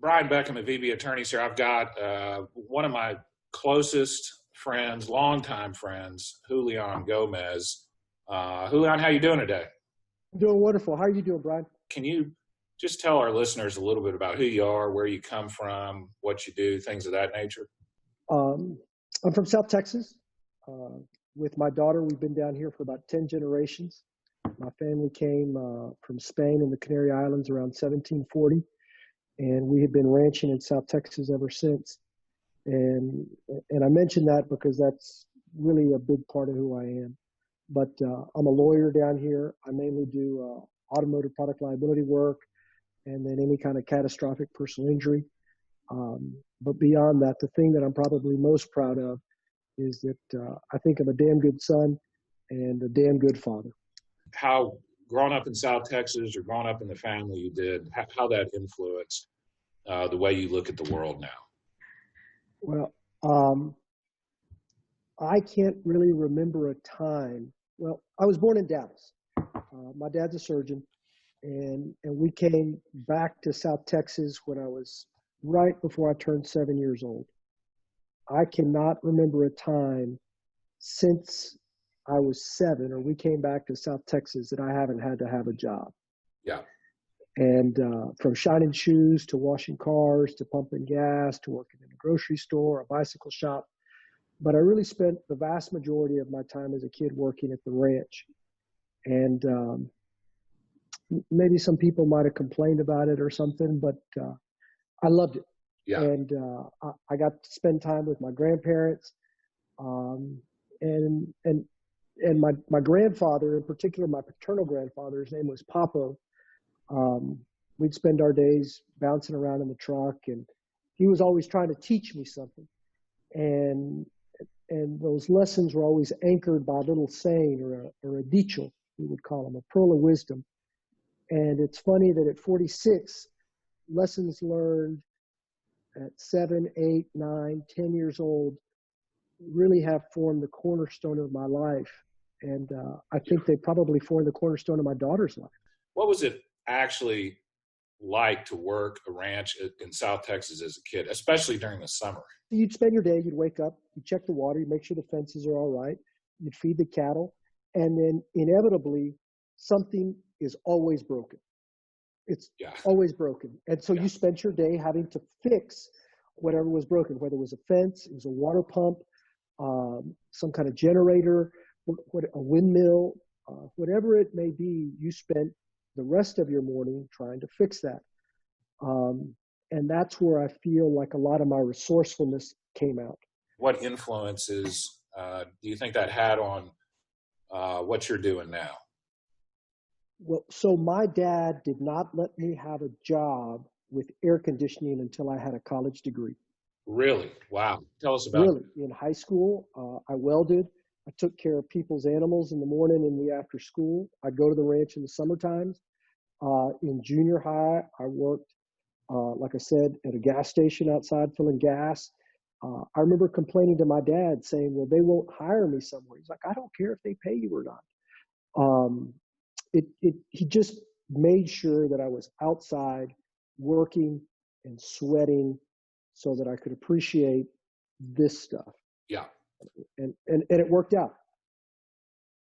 Brian Beckham at VB Attorneys here. I've got one of my closest friends, longtime friends, Julian Gomez. Julian, how you doing today? I'm doing wonderful. How are you doing, Brian? Can you just tell our listeners a little bit about who you are, where you come from, what you do, things of that nature? I'm from South Texas. With my daughter, we've been down here for about 10 generations. My family came from Spain and the Canary Islands around 1740, and we have been ranching in South Texas ever since. And I mention that because that's really a big part of who I am. But I'm a lawyer down here. I mainly do automotive product liability work and then any kind of catastrophic personal injury. But beyond that, the thing that I'm probably most proud of is that I think I'm a damn good son and a damn good father. How growing up in South Texas or growing up in the family you did, how that influenced the way you look at the world now? Well, I can't really remember a time. Well, I was born in Dallas. My dad's a surgeon, and we came back to South Texas when I was right before I turned 7 years old. I cannot remember a time since I was 7 or we came back to South Texas that I haven't had to have a job. Yeah. And from shining shoes to washing cars to pumping gas to working in a grocery store, a bicycle shop. But I really spent the vast majority of my time as a kid working at the ranch. And maybe some people might have complained about it or something, but I loved it. Yeah. And I got to spend time with my grandparents. And my grandfather, in particular, my paternal grandfather, his name was Papo. We'd spend our days bouncing around in the truck, and he was always trying to teach me something. And those lessons were always anchored by a little saying or a dicho, we would call them, a pearl of wisdom. And it's funny that at 46, lessons learned at 7, 8, 9, 10 years old really have formed the cornerstone of my life. And I think they probably formed the cornerstone of my daughter's life. What was it actually like to work a ranch in South Texas as a kid, especially during the summer? You'd spend your day, you'd wake up, you'd check the water, you'd make sure the fences are all right, you'd feed the cattle, and then inevitably something is always broken. It's always broken. And so you spent your day having to fix whatever was broken, whether it was a fence, it was a water pump, some kind of generator, a windmill, whatever it may be, you spent the rest of your morning trying to fix that. And that's where I feel like a lot of my resourcefulness came out. What influences do you think that had on what you're doing now? Well, so my dad did not let me have a job with air conditioning until I had a college degree. Really? Wow. Tell us about it. Really. In high school, I welded. I took care of people's animals in the morning and the after school. I'd go to the ranch in the summer times. In junior high, I worked, like I said, at a gas station outside filling gas. I remember complaining to my dad saying, well, they won't hire me somewhere. He's like, I don't care if they pay you or not. He just made sure that I was outside working and sweating so that I could appreciate this stuff. Yeah. And it worked out.